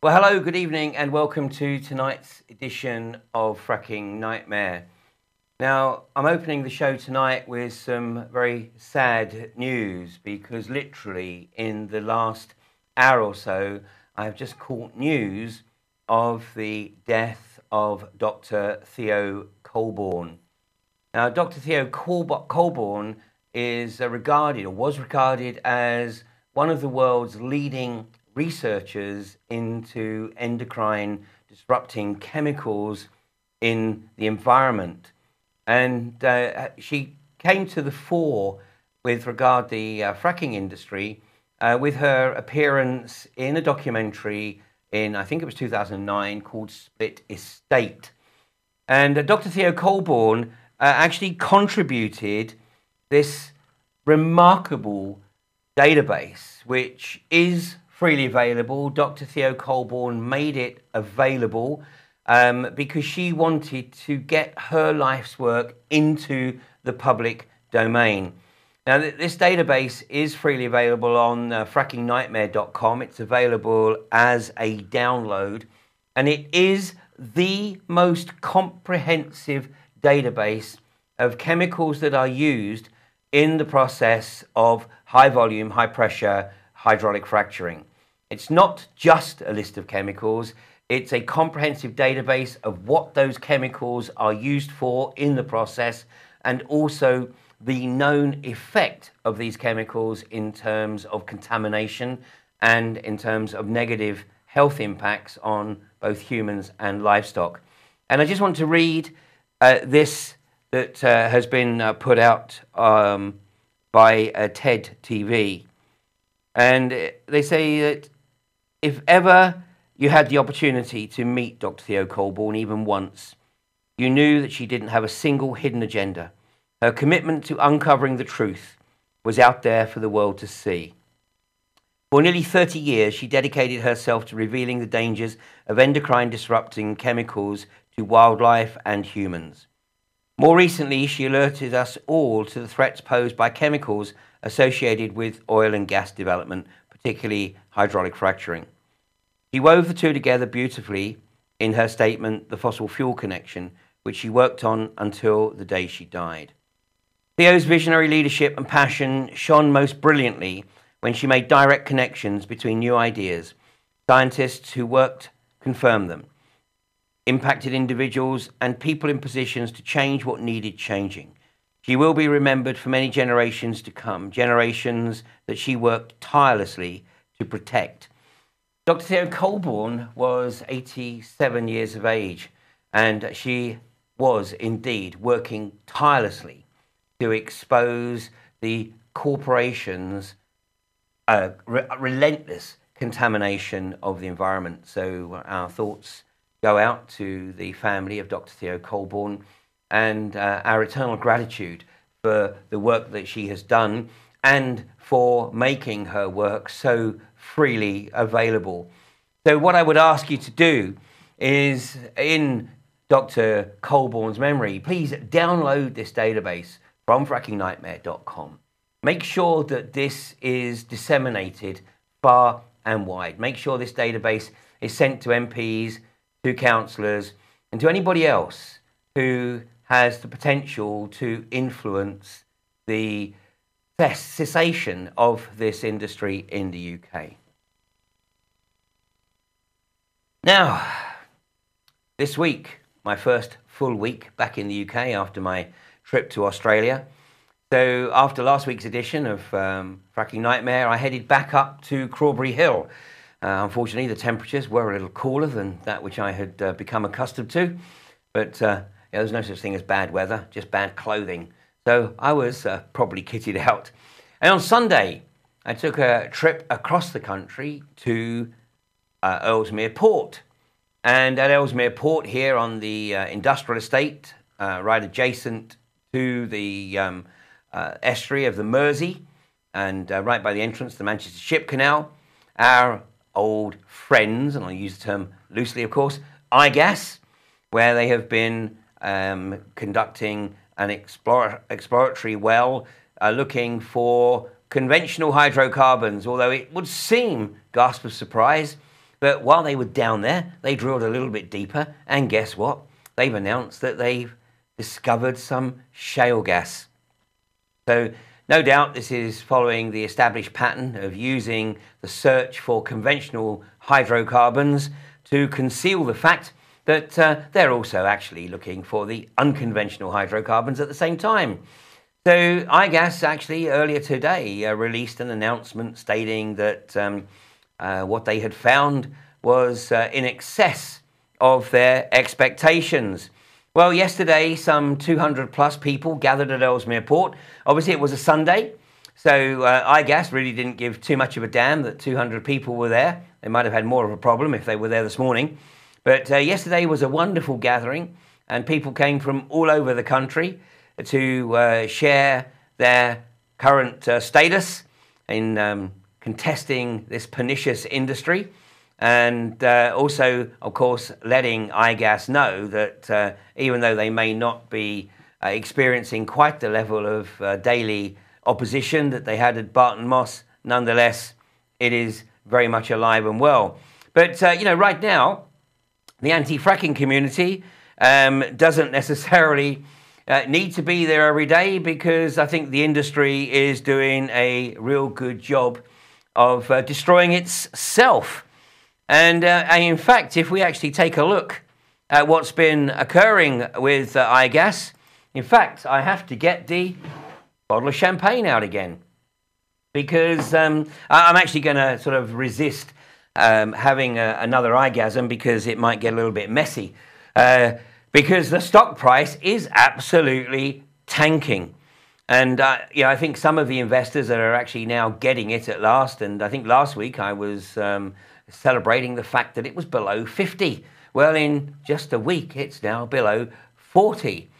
Well, hello, good evening, and welcome to tonight's edition of Fracking Nightmare. Now, I'm opening the show tonight with some very sad news because literally in the last hour or so, I've just caught news of the death of Dr. Theo Colborn. Now, Dr. Theo Colborn is regarded, or was regarded, as one of the world's leading researchers into endocrine disrupting chemicals in the environment. And she came to the fore with regard to the fracking industry with her appearance in a documentary in, I think it was 2009, called Split Estate. And Dr. Theo Colborn actually contributed this remarkable database, which is freely available. Dr. Theo Colborn made it available because she wanted to get her life's work into the public domain. Now, this database is freely available on frackingnightmare.com. It's available as a download, and it is the most comprehensive database of chemicals that are used in the process of high volume, high pressure hydraulic fracturing. It's not just a list of chemicals, it's a comprehensive database of what those chemicals are used for in the process, and also the known effect of these chemicals in terms of contamination and in terms of negative health impacts on both humans and livestock. And I just want to read this that has been put out by TED TV. And they say that if ever you had the opportunity to meet Dr. Theo Colborn even once, you knew that she didn't have a single hidden agenda. Her commitment to uncovering the truth was out there for the world to see. For nearly 30 years, she dedicated herself to revealing the dangers of endocrine disrupting chemicals to wildlife and humans. More recently, she alerted us all to the threats posed by chemicals associated with oil and gas development, particularly hydraulic fracturing. She wove the two together beautifully in her statement, The Fossil Fuel Connection, which she worked on until the day she died. Theo's visionary leadership and passion shone most brilliantly when she made direct connections between new ideas. Scientists who worked confirmed them, impacted individuals and people in positions to change what needed changing. She will be remembered for many generations to come, generations that she worked tirelessly to protect. Dr. Theo Colborn was 87 years of age, and she was indeed working tirelessly to expose the corporations' relentless contamination of the environment. So our thoughts go out to the family of Dr. Theo Colborn, and our eternal gratitude for the work that she has done and for making her work so freely available. So what I would ask you to do is, in Dr. Colborn's memory, please download this database from frackingnightmare.com. Make sure that this is disseminated far and wide. Make sure this database is sent to MPs, to councillors, and to anybody else who has the potential to influence the cessation of this industry in the UK. Now, this week, my first full week back in the UK after my trip to Australia. So after last week's edition of Fracking Nightmare, I headed back up to Canterbury Hill. Unfortunately, the temperatures were a little cooler than that which I had become accustomed to, but there's no such thing as bad weather, just bad clothing. So I was probably kitted out. And on Sunday, I took a trip across the country to Ellesmere Port. And at Ellesmere Port here on the industrial estate, right adjacent to the estuary of the Mersey, and right by the entrance to the Manchester Ship Canal, our old friends, and I'll use the term loosely, of course, iGas, where they have been conducting an exploratory well looking for conventional hydrocarbons, although it would seem, gasp of surprise, But while they were down there, they drilled a little bit deeper, and guess what? They've announced that they've discovered some shale gas. So no doubt this is following the established pattern of using the search for conventional hydrocarbons to conceal the fact that they're also actually looking for the unconventional hydrocarbons at the same time. So iGas actually earlier today released an announcement stating that what they had found was in excess of their expectations. Well, yesterday some 200 plus people gathered at Ellesmere Port. Obviously it was a Sunday, so iGas really didn't give too much of a damn that 200 people were there. They might have had more of a problem if they were there this morning. But yesterday was a wonderful gathering, and people came from all over the country to share their current status in contesting this pernicious industry, and also, of course, letting iGas know that even though they may not be experiencing quite the level of daily opposition that they had at Barton Moss, nonetheless, it is very much alive and well. But, you know, right now, the anti-fracking community doesn't necessarily need to be there every day, because I think the industry is doing a real good job of destroying itself. And in fact, if we actually take a look at what's been occurring with iGas, in fact, I have to get the bottle of champagne out again, because I'm actually going to sort of resist having another iGasm, because it might get a little bit messy. Because the stock price is absolutely tanking. And you know, I think some of the investors that are actually now getting it at last, and I think last week I was celebrating the fact that it was below 50. Well, in just a week, it's now below 40.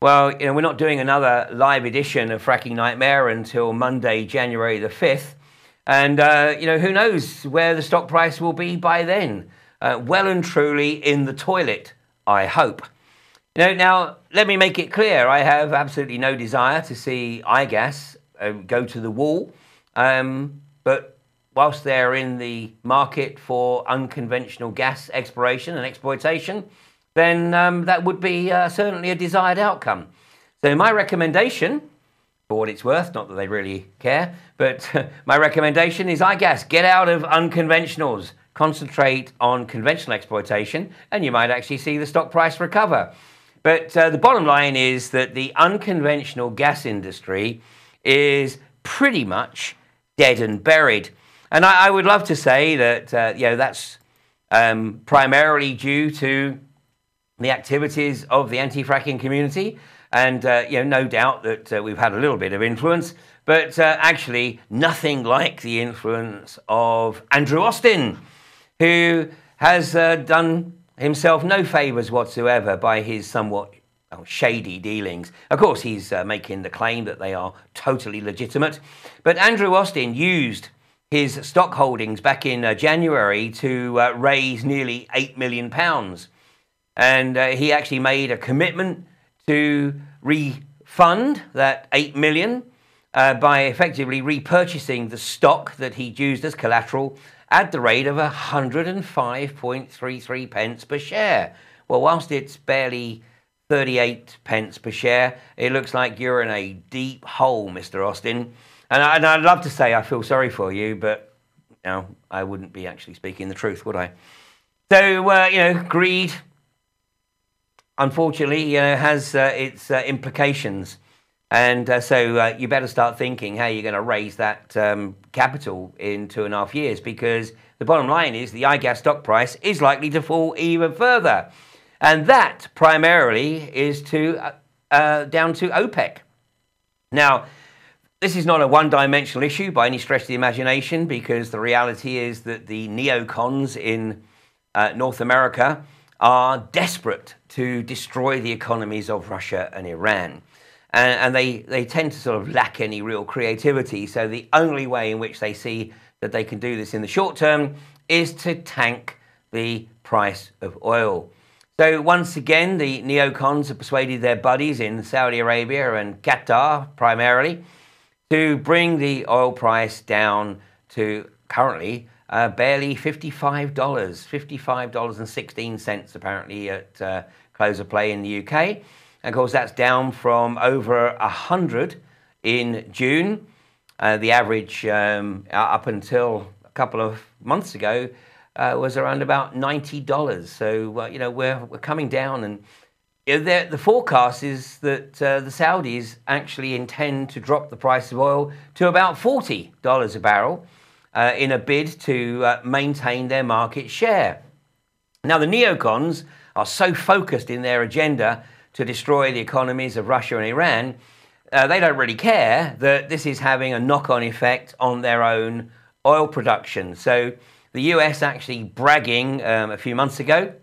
Well, you know, we're not doing another live edition of Fracking Nightmare until Monday, January the 5th. And, you know, who knows where the stock price will be by then. Well and truly in the toilet, I hope. You know, now, let me make it clear, I have absolutely no desire to see iGas go to the wall. But whilst they're in the market for unconventional gas exploration and exploitation, then that would be certainly a desired outcome. So my recommendation, for what it's worth, not that they really care, but my recommendation is iGas, get out of unconventionals, concentrate on conventional exploitation, and you might actually see the stock price recover. But the bottom line is that the unconventional gas industry is pretty much dead and buried. And I would love to say that you know, that's primarily due to the activities of the anti-fracking community, and you know, no doubt that we've had a little bit of influence, but actually nothing like the influence of Andrew Austen, who has done himself no favours whatsoever by his somewhat shady dealings. Of course, he's making the claim that they are totally legitimate, but Andrew Austen used his stock holdings back in January to raise nearly £8 million. And he actually made a commitment to refund that $8 million by effectively repurchasing the stock that he'd used as collateral at the rate of 105.33 pence per share. Well, whilst it's barely 38 pence per share, it looks like you're in a deep hole, Mr. Austen. And I'd love to say I feel sorry for you, but you know, I wouldn't be actually speaking the truth, would I? So, you know, greed, unfortunately, you know, has its implications. And so you better start thinking how you're going to raise that capital in 2.5 years, because the bottom line is the iGas stock price is likely to fall even further. And that primarily is down to OPEC. Now, this is not a one-dimensional issue by any stretch of the imagination, because the reality is that the NeoCons in North America are desperate to destroy the economies of Russia and Iran. And they tend to sort of lack any real creativity. So the only way in which they see that they can do this in the short term is to tank the price of oil. So once again, the NeoCons have persuaded their buddies in Saudi Arabia and Qatar primarily to bring the oil price down to currently barely $55, $55.16 apparently at close of play in the UK. And of course, that's down from over 100 in June. The average up until a couple of months ago was around about $90. So, you know, we're coming down, and the forecast is that the Saudis actually intend to drop the price of oil to about $40 a barrel in a bid to maintain their market share. Now, the NeoCons are so focused in their agenda to destroy the economies of Russia and Iran, they don't really care that this is having a knock-on effect on their own oil production. So the US actually bragging a few months ago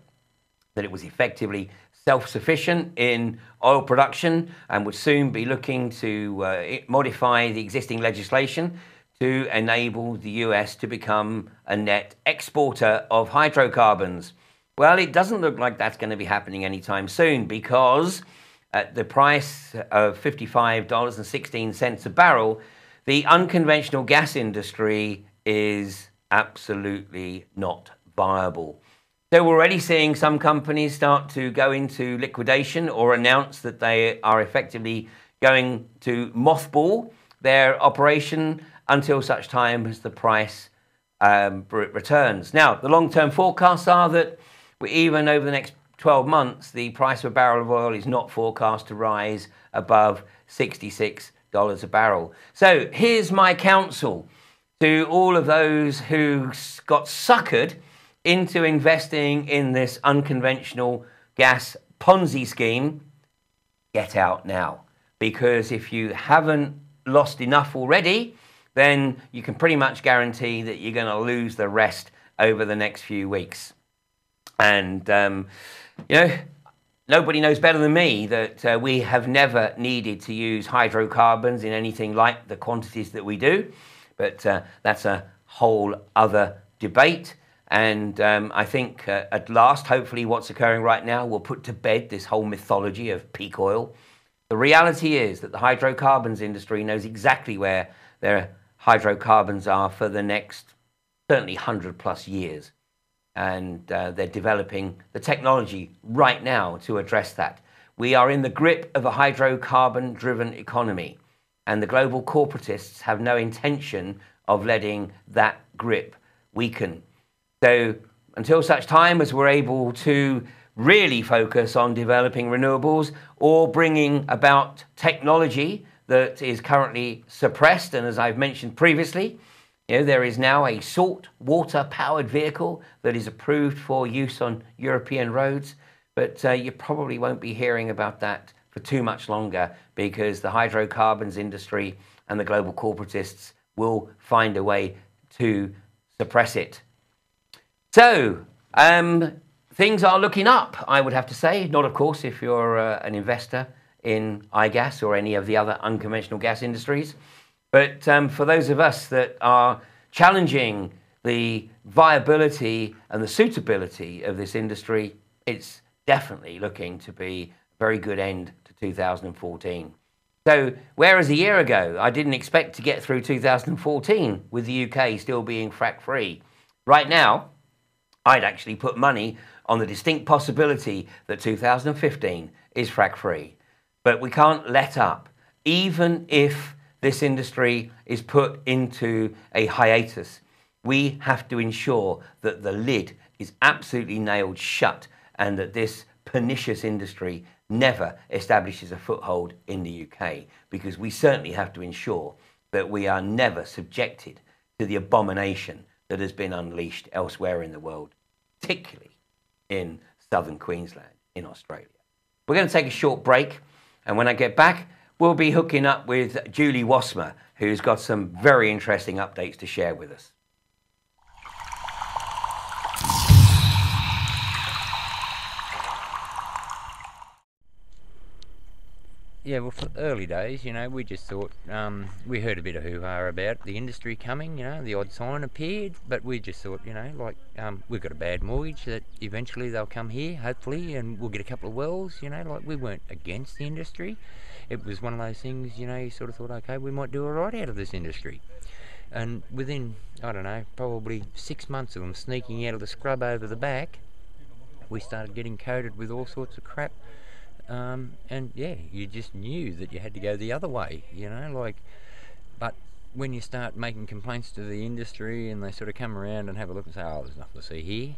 that it was effectively self-sufficient in oil production and would soon be looking to modify the existing legislation to enable the US to become a net exporter of hydrocarbons. Well, it doesn't look like that's going to be happening anytime soon, because at the price of $55.16 a barrel, the unconventional gas industry is absolutely not viable. So we're already seeing some companies start to go into liquidation or announce that they are effectively going to mothball their operation until such time as the price returns. Now, the long-term forecasts are that even over the next 12 months, the price of a barrel of oil is not forecast to rise above $66 a barrel. So here's my counsel to all of those who got suckered into investing in this unconventional gas Ponzi scheme. Get out now, because if you haven't lost enough already, then you can pretty much guarantee that you're going to lose the rest over the next few weeks. And, you know, nobody knows better than me that we have never needed to use hydrocarbons in anything like the quantities that we do. But that's a whole other debate. And I think at last, hopefully what's occurring right now will put to bed this whole mythology of peak oil. The reality is that the hydrocarbons industry knows exactly where their hydrocarbons are for the next certainly 100+ years. And they're developing the technology right now to address that. We are in the grip of a hydrocarbon-driven economy, and the global corporatists have no intention of letting that grip weaken. So until such time as we're able to really focus on developing renewables or bringing about technology that is currently suppressed, and as I've mentioned previously, you know, there is now a salt water powered vehicle that is approved for use on European roads, but you probably won't be hearing about that for too much longer, because the hydrocarbons industry and the global corporatists will find a way to suppress it. So things are looking up, I would have to say. Not, of course, if you're an investor in iGas or any of the other unconventional gas industries. But for those of us that are challenging the viability and the suitability of this industry, it's definitely looking to be a very good end to 2014. So whereas a year ago I didn't expect to get through 2014 with the UK still being frack-free, right now I'd actually put money on the distinct possibility that 2015 is frack-free. But we can't let up, even if this industry is put into a hiatus. We have to ensure that the lid is absolutely nailed shut and that this pernicious industry never establishes a foothold in the UK, because we certainly have to ensure that we are never subjected to the abomination that has been unleashed elsewhere in the world, particularly in southern Queensland in Australia. We're going to take a short break, and when I get back, we'll be hooking up with Julie Wassmer, who's got some very interesting updates to share with us. Yeah, well, for the early days, you know, we just thought, we heard a bit of hoo-ha about the industry coming, you know, the odd sign appeared, but we just thought, you know, like, we've got a bad mortgage that eventually they'll come here, hopefully, and we'll get a couple of wells, you know, like, we weren't against the industry. It was one of those things, you know, you sort of thought, okay, we might do all right out of this industry. And within, I don't know, probably 6 months of them sneaking out of the scrub over the back, we started getting coated with all sorts of crap. And yeah, you just knew that you had to go the other way, you know, like, but when you start making complaints to the industry and they sort of come around and have a look and say, oh, there's nothing to see here,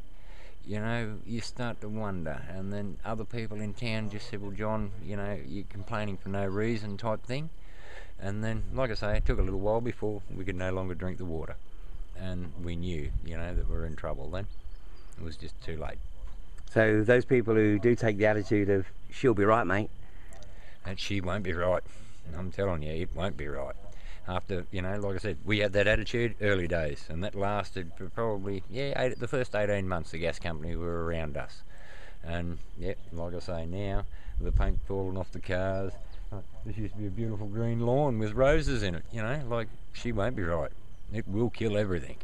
you know, you start to wonder. And then other people in town just said, well, John, you know, you're complaining for no reason type thing. And then, like I say, it took a little while before we could no longer drink the water. And we knew, you know, that we were in trouble then. It was just too late. So those people who do take the attitude of, she'll be right, mate. And she won't be right. I'm telling you, it won't be right. After, you know, like I said, we had that attitude early days, and that lasted for probably, the first 18 months the gas company were around us. And, like I say, now, the paint falling off the cars, this used to be a beautiful green lawn with roses in it, you know, like, she won't be right. It will kill everything.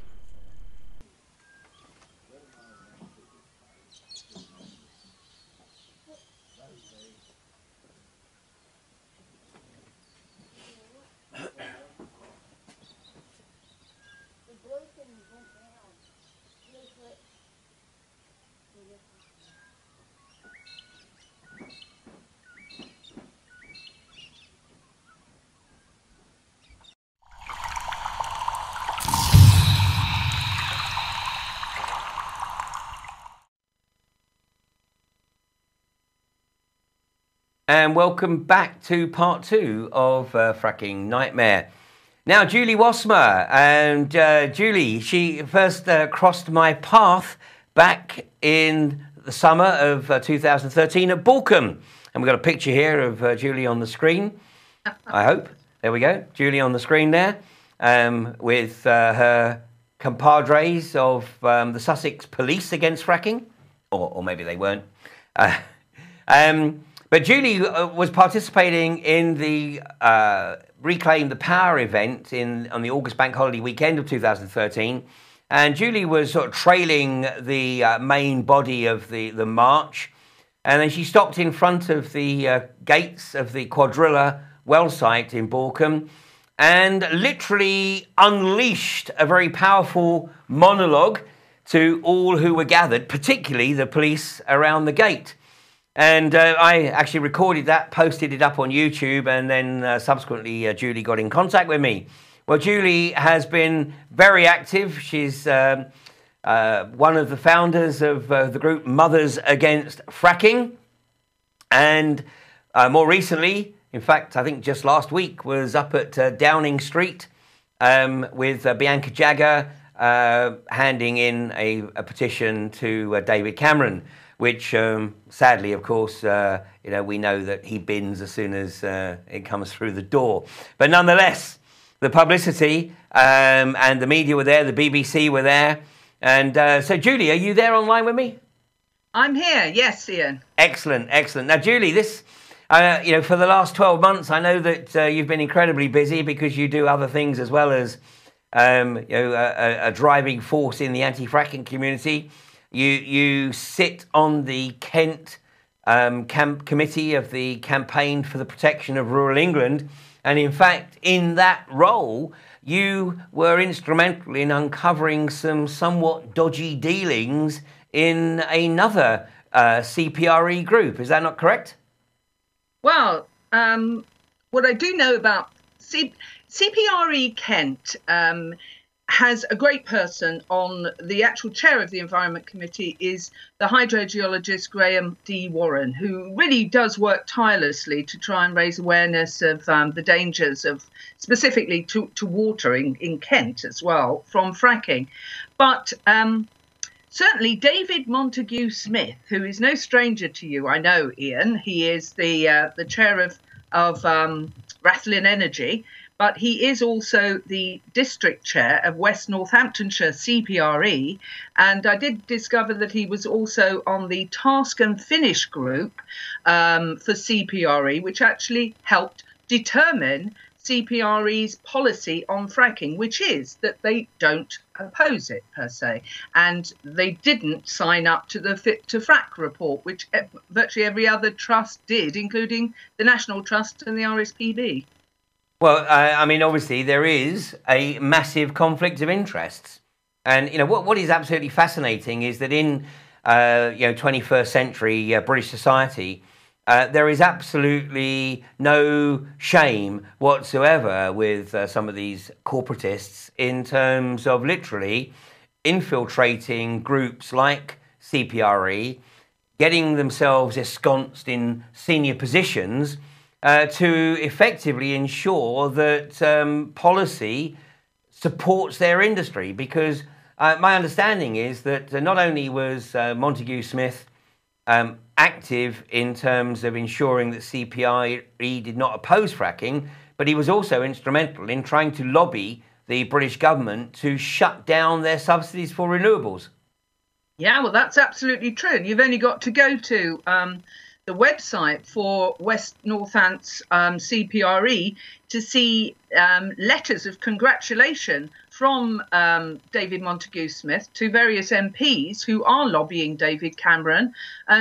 And welcome back to part 2 of Fracking Nightmare. Now, Julie Wassmer, and Julie, she first crossed my path back in the summer of 2013 at Borkum. And we've got a picture here of Julie on the screen, I hope. There we go, Julie on the screen there, with her compadres of the Sussex Police Against Fracking, or maybe they weren't. But Julie was participating in the Reclaim the Power event on the August Bank Holiday weekend of 2013. And Julie was sort of trailing the main body of the march. And then she stopped in front of the gates of the Quadrilla well site in Borkum and literally unleashed a very powerful monologue to all who were gathered, particularly the police around the gate. And I actually recorded that, posted it up on YouTube, and then subsequently Julie got in contact with me. Well, Julie has been very active. She's one of the founders of the group Mothers Against Fracking. And more recently, in fact, I think just last week, was up at Downing Street with Bianca Jagger handing in a petition to David Cameron, which sadly, of course, we know that he bins as soon as it comes through the door. But nonetheless, the publicity and the media were there, the BBC were there. And so, Julie, are you there online with me? I'm here, yes, Ian. Excellent, excellent. Now, Julie, this, for the last 12 months, I know that you've been incredibly busy because you do other things as well as, a driving force in the anti-fracking community. You sit on the Kent committee of the Campaign for the Protection of Rural England. And in fact, in that role, you were instrumental in uncovering some somewhat dodgy dealings in another CPRE group. Is that not correct? Well, what I do know about CPRE Kent has a great person on the actual chair of the Environment Committee is the hydrogeologist Graham D. Warren, who really does work tirelessly to try and raise awareness of the dangers of specifically to water in Kent as well from fracking. But certainly David Montagu-Smith, who is no stranger to you, I know, Ian, he is the chair of Rathlin Energy, but he is also the district chair of West Northamptonshire CPRE. And I did discover that he was also on the Task and Finish group for CPRE, which actually helped determine CPRE's policy on fracking, which is that they don't oppose it per se. And they didn't sign up to the Fit to Frack report, which virtually every other trust did, including the National Trust and the RSPB. Well, I mean, obviously there is a massive conflict of interests. And, you know, what is absolutely fascinating is that in, 21st century British society, there is absolutely no shame whatsoever with some of these corporatists in terms of literally infiltrating groups like CPRE, getting themselves ensconced in senior positions to effectively ensure that policy supports their industry. Because my understanding is that not only was Montagu-Smith active in terms of ensuring that CPRE did not oppose fracking, but he was also instrumental in trying to lobby the British government to shut down their subsidies for renewables. Yeah, well, that's absolutely true. And you've only got to go to the website for West Northants CPRE to see letters of congratulation from David Montagu-Smith to various MPs who are lobbying David Cameron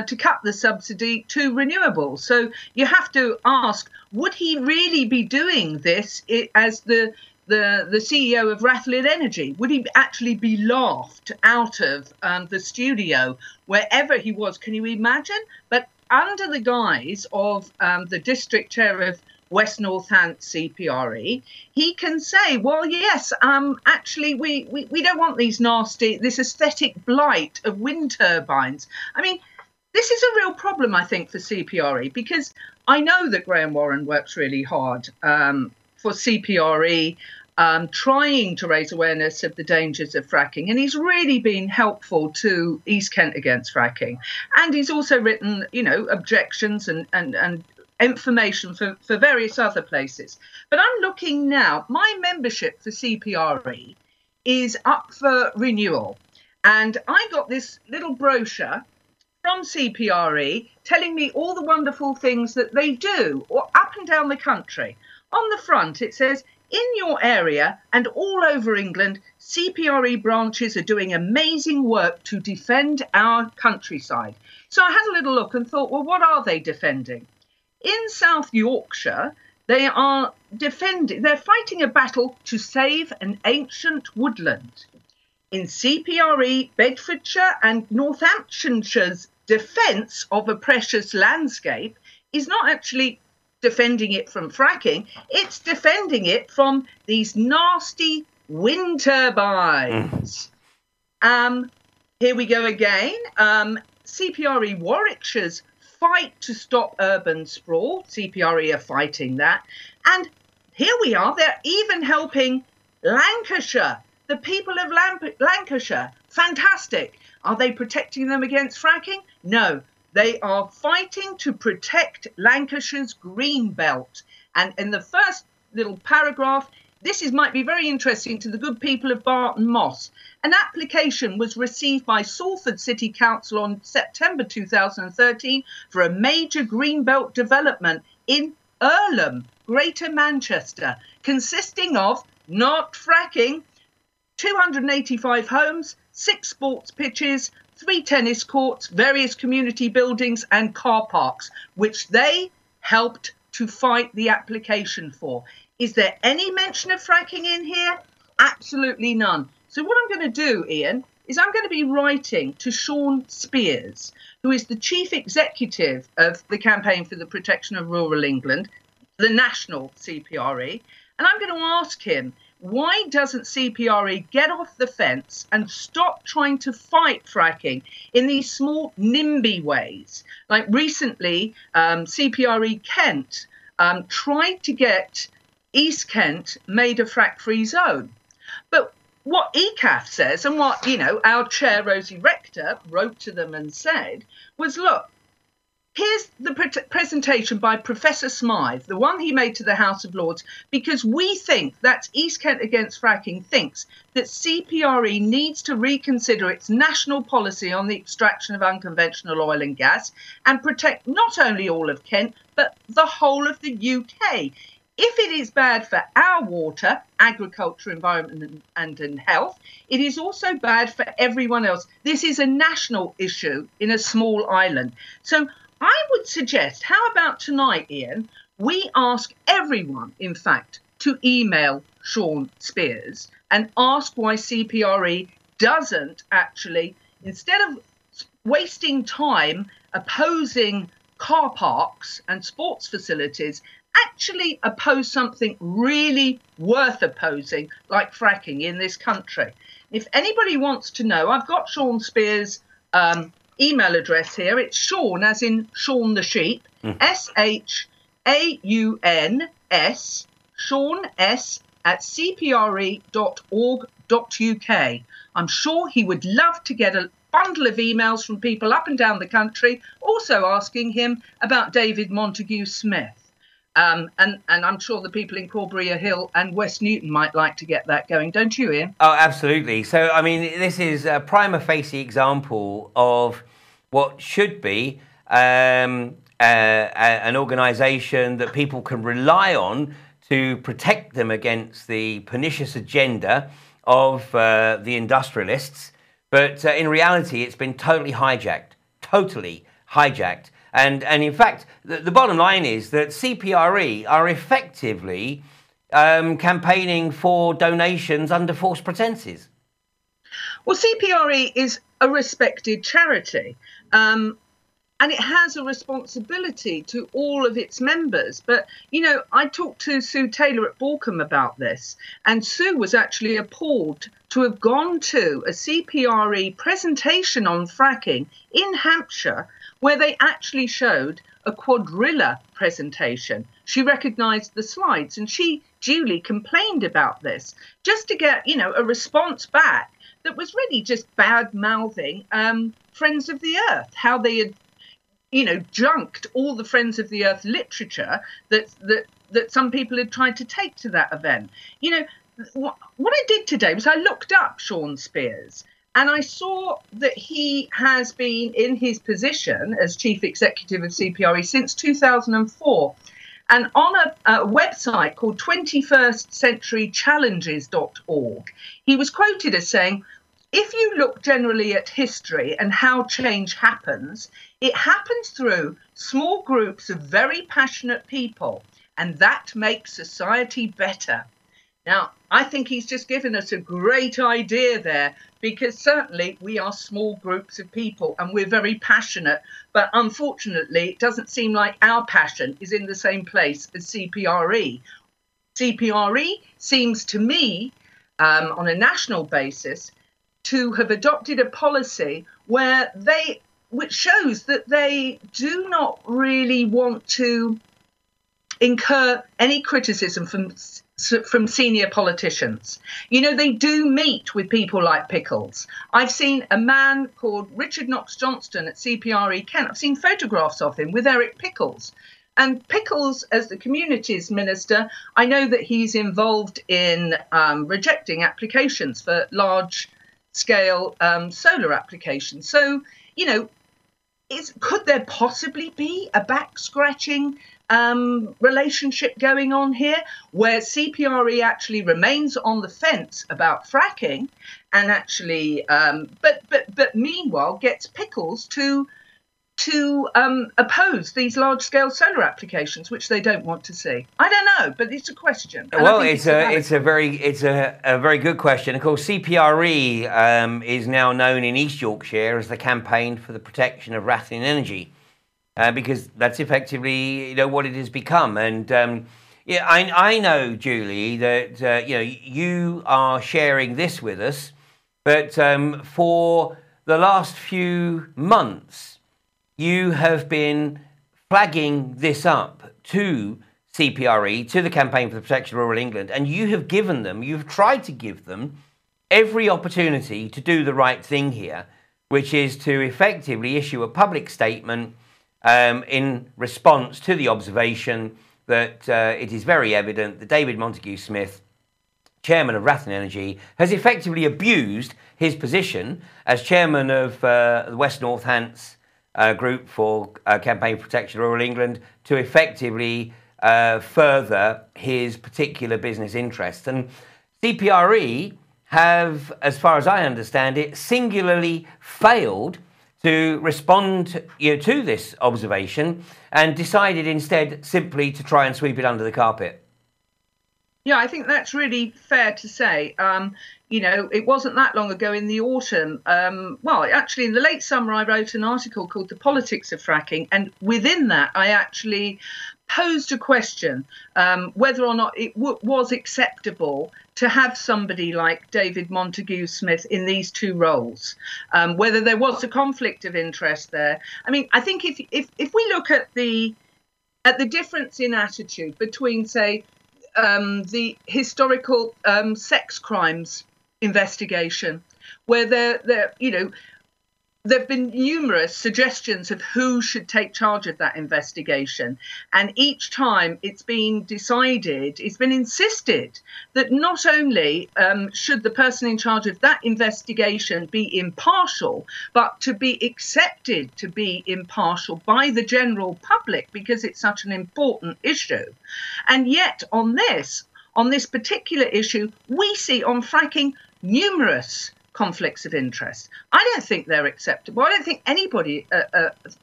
to cut the subsidy to renewables. So you have to ask, would he really be doing this as the CEO of Rathlin Energy? Would he actually be laughed out of the studio wherever he was? Can you imagine? But under the guise of the district chair of West Northants CPRE, he can say, well, yes, actually, we don't want this aesthetic blight of wind turbines. I mean, this is a real problem, I think, for CPRE, because I know that Graham Warren works really hard for CPRE, trying to raise awareness of the dangers of fracking. And he's really been helpful to East Kent against fracking. And he's also written, objections and information for various other places. But I'm looking now, my membership for CPRE is up for renewal. And I got this little brochure from CPRE telling me all the wonderful things that they do up and down the country. On the front, it says, in your area and all over England, CPRE branches are doing amazing work to defend our countryside. So I had a little look and thought, well, what are they defending? In South Yorkshire, they're fighting a battle to save an ancient woodland. In CPRE, Bedfordshire and Northamptonshire's defence of a precious landscape is not actually defending it from fracking, it's defending it from these nasty wind turbines. Here we go again. CPRE Warwickshire's fight to stop urban sprawl. CPRE are fighting that. And here we are, they're even helping Lancashire, the people of Lancashire. Fantastic. Are they protecting them against fracking? No. They are fighting to protect Lancashire's green belt. And in the first little paragraph, might be very interesting to the good people of Barton Moss. An application was received by Salford City Council on September 2013 for a major greenbelt development in Earlham, Greater Manchester, consisting of, not fracking, 285 homes, 6 sports pitches, 3 tennis courts, various community buildings and car parks, which they helped to fight the application for. Is there any mention of fracking in here? Absolutely none. So what I'm going to do, Ian, is I'm going to be writing to Sean Spears, who is the chief executive of the Campaign for the Protection of Rural England, the national CPRE, and I'm going to ask him, why doesn't CPRE get off the fence and stop trying to fight fracking in these small, NIMBY ways? Like recently, CPRE Kent tried to get East Kent made a frack-free zone. But what ECAF says, and what, our chair, Rosie Rector, wrote to them and said, was, look, here's the presentation by Professor Smythe, the one he made to the House of Lords, because we think, that's East Kent Against Fracking, thinks that CPRE needs to reconsider its national policy on the extraction of unconventional oil and gas and protect not only all of Kent, but the whole of the UK. If it is bad for our water, agriculture, environment and health, it is also bad for everyone else. This is a national issue in a small island. So I would suggest, how about tonight, Ian, we ask everyone, in fact, to email Sean Spears and ask why CPRE doesn't actually, instead of wasting time opposing car parks and sports facilities, actually oppose something really worth opposing, like fracking in this country. If anybody wants to know, I've got Sean Spears' email address here. It's Sean, as in Sean the sheep, SHAUNS, Sean S, at cpre.org.uk. I'm sure he would love to get a bundle of emails from people up and down the country, also asking him about David Montagu-Smith. And I'm sure the people in Corbury Hill and West Newton might like to get that going, don't you, Ian? Oh, absolutely. So, I mean, this is a prima facie example of what should be an organisation that people can rely on to protect them against the pernicious agenda of the industrialists. But in reality, it's been totally hijacked. And in fact, the bottom line is that CPRE are effectively campaigning for donations under false pretenses. Well, CPRE is a respected charity, and it has a responsibility to all of its members. But, you know, I talked to Sue Taylor at Borkham about this, and Sue was actually appalled to have gone to a CPRE presentation on fracking in Hampshire, where they actually showed a quadrilla presentation. She recognised the slides, and she duly complained about this, just to get, you know, a response back that was really just bad-mouthing Friends of the Earth, how they had, you know, junked all the Friends of the Earth literature that some people had tried to take to that event. You know, what I did today was I looked up Sean Spears, and I saw that he has been in his position as chief executive of CPRE since 2004. And on a website called 21stcenturychallenges.org, he was quoted as saying, "If you look generally at history and how change happens, it happens through small groups of very passionate people, and that makes society better." Now, I think he's just given us a great idea there, because certainly we are small groups of people and we're very passionate. But unfortunately, it doesn't seem like our passion is in the same place as CPRE. CPRE seems to me, on a national basis, to have adopted a policy which shows that they do not really want to incur any criticism from senior politicians. You know, they do meet with people like Pickles. I've seen a man called Richard Knox Johnston at CPRE Kent. I've seen photographs of him with Eric Pickles. And Pickles, as the communities minister, I know that he's involved in rejecting applications for large-scale solar applications. So, you know, could there possibly be a back-scratching relationship going on here, where CPRE actually remains on the fence about fracking, and actually, but meanwhile gets Pickles to oppose these large-scale solar applications, which they don't want to see? I don't know, but it's a question. Well, it's a very good question. Of course, CPRE is now known in East Yorkshire as the Campaign for the Protection of Rathling Energy. Because that's effectively, you know, what it has become. And yeah, I know, Julie, that you know, you are sharing this with us, but for the last few months, you have been flagging this up to CPRE, to the Campaign for the Protection of Rural England, and you've tried to give them every opportunity to do the right thing here, which is to effectively issue a public statement in response to the observation that it is very evident that David Montagu-Smith, chairman of Rathling Energy, has effectively abused his position as chairman of the West North Hants group for Campaign for Protection of Rural England to effectively further his particular business interests. And CPRE have, as far as I understand it, singularly failed to respond, you know, to this observation, and decided instead simply to try and sweep it under the carpet. Yeah, I think that's really fair to say. It wasn't that long ago in the autumn. Well, actually, in the late summer, I wrote an article called The Politics of Fracking. And within that, I actually posed a question whether or not it was acceptable to have somebody like David Montagu-Smith in these two roles, whether there was a conflict of interest there. I mean, I think if we look at the difference in attitude between, say, the historical sex crimes investigation, where there have been numerous suggestions of who should take charge of that investigation. And each time it's been decided, it's been insisted that not only should the person in charge of that investigation be impartial, but to be accepted to be impartial by the general public, because it's such an important issue. And yet on this particular issue, we see on fracking numerous conflicts of interest. I don't think they're acceptable. I don't think anybody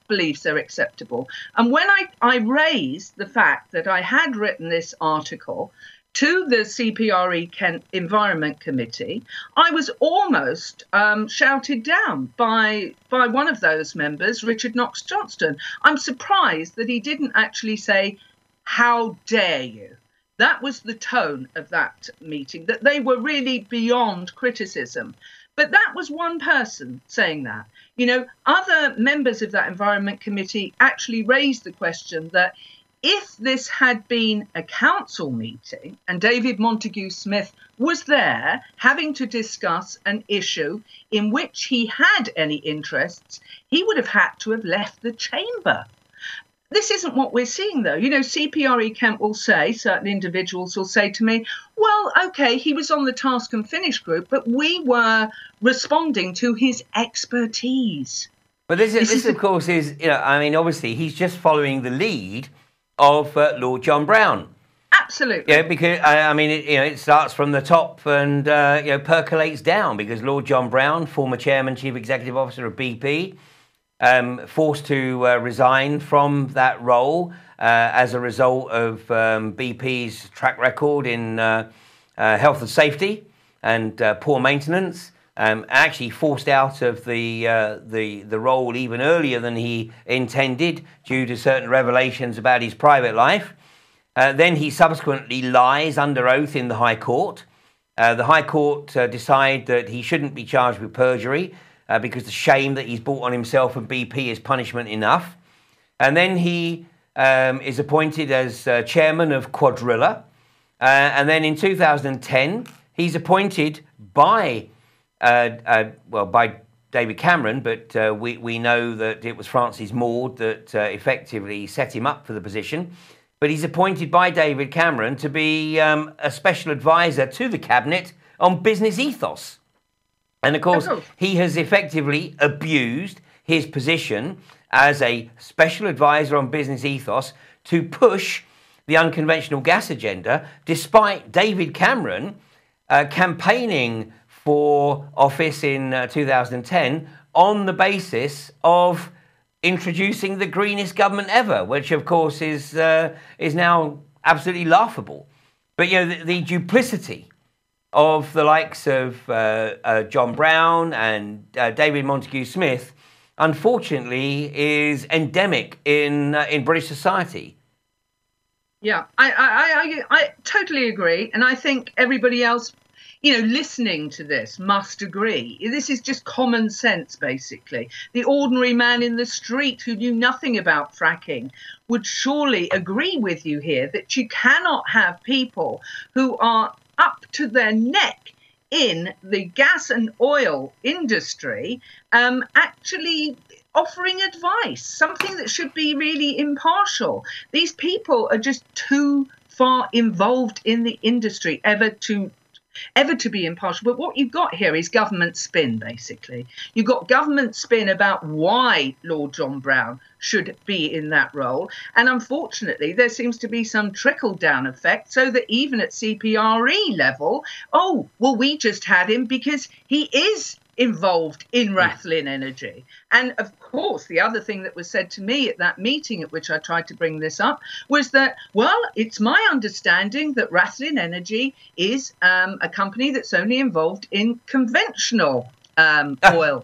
believes they're acceptable. And when I raised the fact that I had written this article to the CPRE Kent Environment Committee, I was almost shouted down by one of those members, Richard Knox Johnston. I'm surprised that he didn't actually say, "How dare you?" That was the tone of that meeting, that they were really beyond criticism. But that was one person saying that. Other members of that Environment Committee actually raised the question that if this had been a council meeting and David Montagu-Smith was there having to discuss an issue in which he had any interests, he would have had to have left the chamber. This isn't what we're seeing, though. CPRE Kent will say, certain individuals will say to me, well, OK, he was on the task and finish group, but we were responding to his expertise. But this of course, is, obviously, he's just following the lead of Lord John Brown. Absolutely. Yeah, because, it starts from the top and, percolates down, because Lord John Brown, former chairman, chief executive officer of BP, forced to resign from that role as a result of BP's track record in health and safety and poor maintenance. Actually forced out of the role even earlier than he intended due to certain revelations about his private life. Then he subsequently lies under oath in the High Court. The High Court decide that he shouldn't be charged with perjury, because the shame that he's brought on himself and BP is punishment enough. And then he is appointed as chairman of Quadrilla. And then in 2010, he's appointed by David Cameron, but we know that it was Francis Maude that effectively set him up for the position. But he's appointed by David Cameron to be a special advisor to the cabinet on business ethos. And of course, he has effectively abused his position as a special advisor on business ethos to push the unconventional gas agenda, despite David Cameron campaigning for office in 2010 on the basis of introducing the greenest government ever, which of course is now absolutely laughable. But the duplicity of the likes of John Brown and David Montagu-Smith, unfortunately, is endemic in British society. Yeah, I totally agree, and I think everybody else, listening to this must agree. This is just common sense, basically. The ordinary man in the street who knew nothing about fracking would surely agree with you here that you cannot have people who are up to their neck in the gas and oil industry actually offering advice, something that should be really impartial. These people are just too far involved in the industry ever to be impartial. But what you've got here is government spin, basically. You've got government spin about why Lord John Brown should be in that role. And unfortunately, there seems to be some trickle-down effect, so that even at CPRE level, we just had him because he is involved in Rathlin Energy. And of course, the other thing that was said to me at that meeting at which I tried to bring this up was that, well, it's my understanding that Rathlin Energy is a company that's only involved in conventional oil.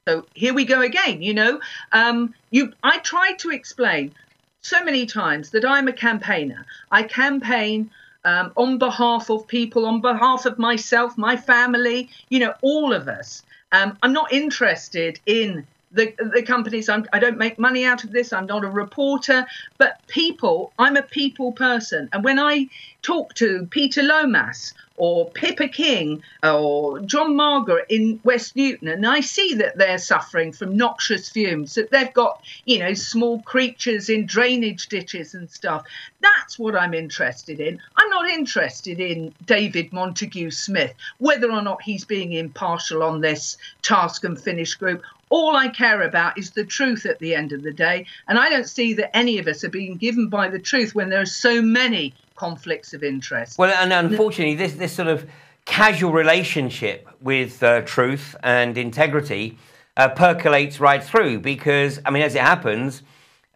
So here we go again. You know, I tried to explain so many times that I'm a campaigner. I campaign on behalf of people, on behalf of myself, my family, you know, all of us. I'm not interested in the companies. I don't make money out of this. I'm not a reporter, but people, I'm a people person. And when I talk to Peter Lomas or Pippa King or John Margaret in West Newton, and I see that they're suffering from noxious fumes, that they've got, you know, small creatures in drainage ditches and stuff. That's what I'm interested in. I'm not interested in David Montagu-Smith, whether or not he's being impartial on this task and finish group. All I care about is the truth at the end of the day. And I don't see that any of us are being given by the truth when there are so many conflicts of interest. Well, and unfortunately, this sort of casual relationship with truth and integrity percolates right through because, I mean, as it happens,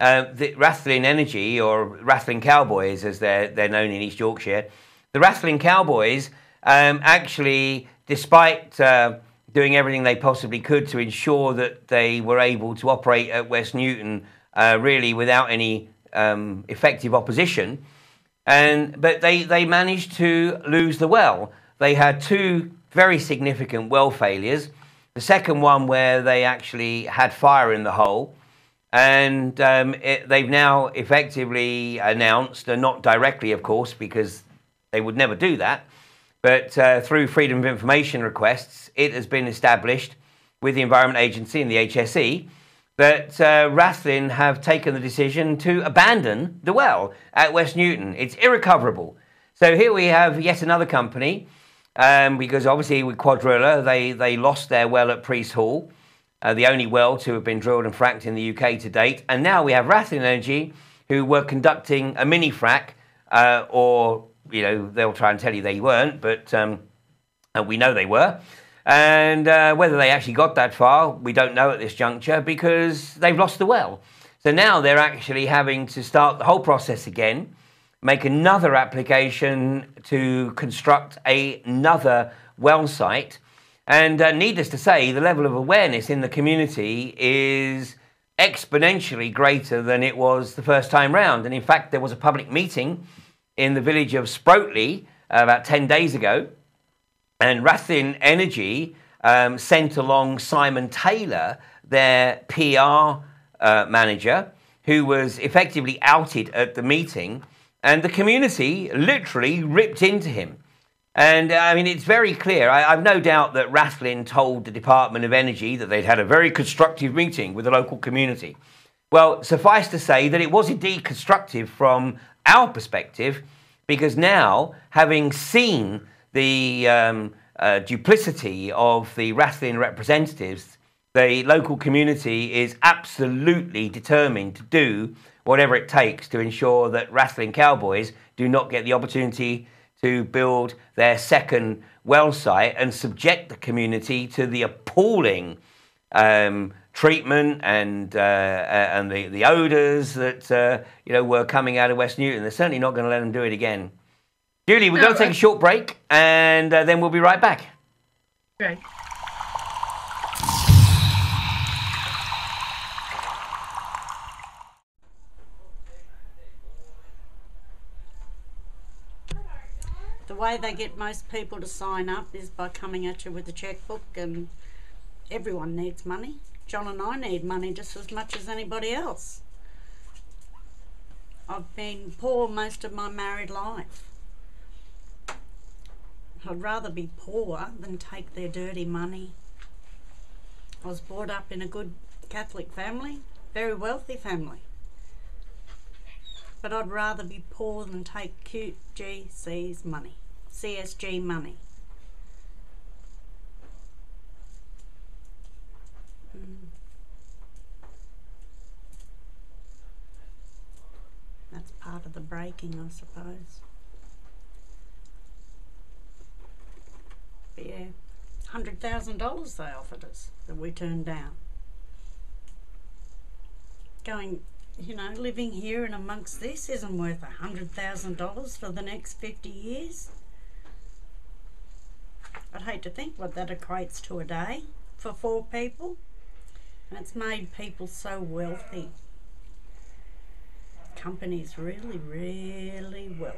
the Rathlin Energy, or Rathlin Cowboys as they're known in East Yorkshire, the Rathlin Cowboys actually, despite doing everything they possibly could to ensure that they were able to operate at West Newton really without any effective opposition, but they managed to lose the well. They had two very significant well failures. The second one where they actually had fire in the hole, and they've now effectively announced, and not directly of course because they would never do that, but through Freedom of Information requests, it has been established with the Environment Agency and the HSE that Rathlin have taken the decision to abandon the well at West Newton. It's irrecoverable. So here we have yet another company, because obviously with Quadrilla, they lost their well at Priest Hall, the only well to have been drilled and fracked in the UK to date. And now we have Rathlin Energy, who were conducting a mini frack, or, you know, they'll try and tell you they weren't, but we know they were. And whether they actually got that far, we don't know at this juncture because they've lost the well. So now they're actually having to start the whole process again, make another application to construct another well site. And needless to say, the level of awareness in the community is exponentially greater than it was the first time round. And in fact, there was a public meeting in the village of Sproatley about 10 days ago. And Rathlin Energy sent along Simon Taylor, their PR manager, who was effectively outed at the meeting, and the community literally ripped into him. And I mean, it's very clear. I've no doubt that Rathlin told the Department of Energy that they'd had a very constructive meeting with the local community. Well, suffice to say that it was indeed constructive from our perspective, because now, having seen the duplicity of the Rathlin representatives, the local community is absolutely determined to do whatever it takes to ensure that Rathlin Cowboys do not get the opportunity to build their second well site and subject the community to the appalling treatment and the odours that you know, were coming out of West Newton. They're certainly not going to let them do it again. Julie, we're going to take a short break, and then we'll be right back. Okay. The way they get most people to sign up is by coming at you with a checkbook, and everyone needs money. John and I need money just as much as anybody else. I've been poor most of my married life. I'd rather be poor than take their dirty money. I was brought up in a good Catholic family, very wealthy family. But I'd rather be poor than take QGC's money, CSG money. That's part of the breaking, I suppose. But yeah, $100,000 they offered us that we turned down. Going, you know, living here and amongst this isn't worth $100,000 for the next 50 years. I'd hate to think what that equates to a day for 4 people. And it's made people so wealthy. Companies really, really wealthy.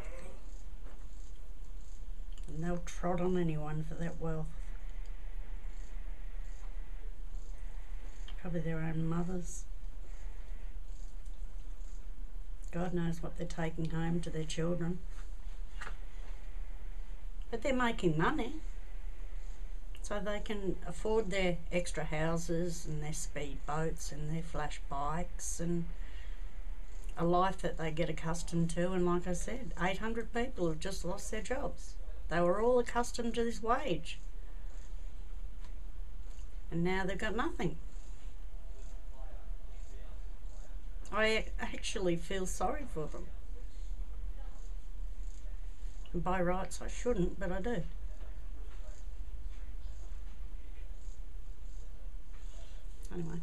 And they'll trot on anyone for that wealth. Probably their own mothers. God knows what they're taking home to their children. But they're making money. So they can afford their extra houses and their speedboats and their flash bikes and a life that they get accustomed to. And like I said, 800 people have just lost their jobs. They were all accustomed to this wage. And now they've got nothing. I actually feel sorry for them. And by rights I shouldn't, but I do. Anyway.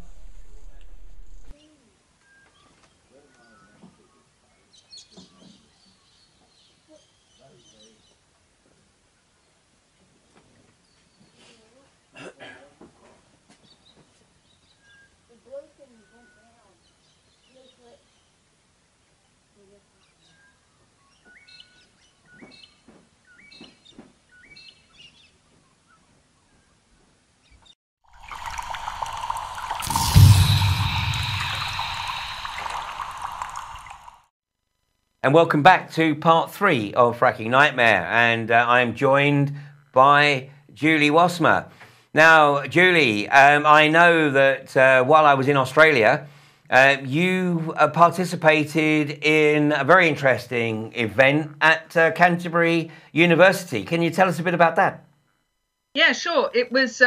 And welcome back to part 3 of Fracking Nightmare, and I'm joined by Julie Wassmer. Now, Julie, I know that while I was in Australia, you participated in a very interesting event at Canterbury University. Can you tell us a bit about that? Yeah, sure. It was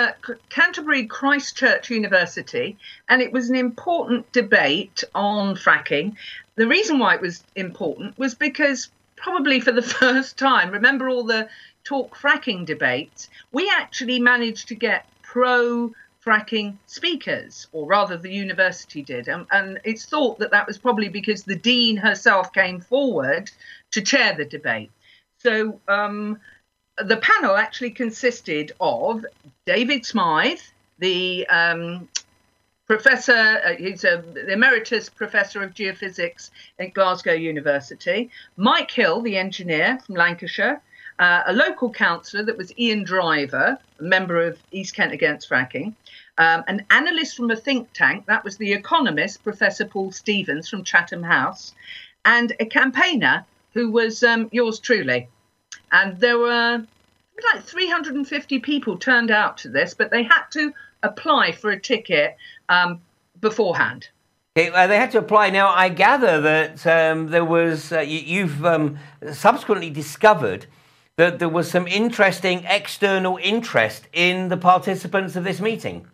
Canterbury Christchurch University, and it was an important debate on fracking. The reason why it was important was because probably for the first time, remember all the talk fracking debates, we actually managed to get pro-fracking speakers, or rather the university did. And it's thought that that was probably because the dean herself came forward to chair the debate. So the panel actually consisted of David Smythe, the professor, he's the emeritus professor of geophysics at Glasgow University, Mike Hill, the engineer from Lancashire, a local councillor that was Ian Driver, a member of East Kent Against Fracking, an analyst from a think tank, that was the economist, Professor Paul Stevens from Chatham House, and a campaigner who was yours truly. And there were like 350 people turned out to this, but they had to apply for a ticket beforehand. Okay, they had to apply. Now, I gather that there was, you've subsequently discovered that there was some interesting external interest in the participants of this meeting.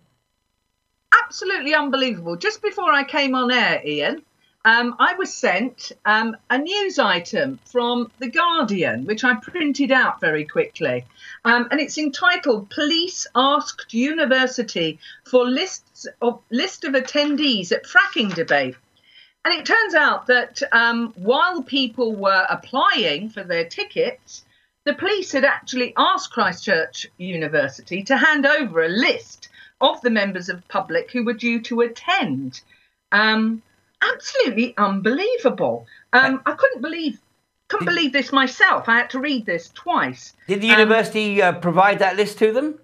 Absolutely unbelievable. Just before I came on air, Ian, I was sent a news item from The Guardian, which I printed out very quickly. And it's entitled, Police Asked University for List of Attendees at Fracking Debate. And it turns out that while people were applying for their tickets, the police had actually asked Christchurch University to hand over a list of the members of the public who were due to attend. Absolutely unbelievable. I couldn't believe this myself. I had to read this twice. Did the university provide that list to them?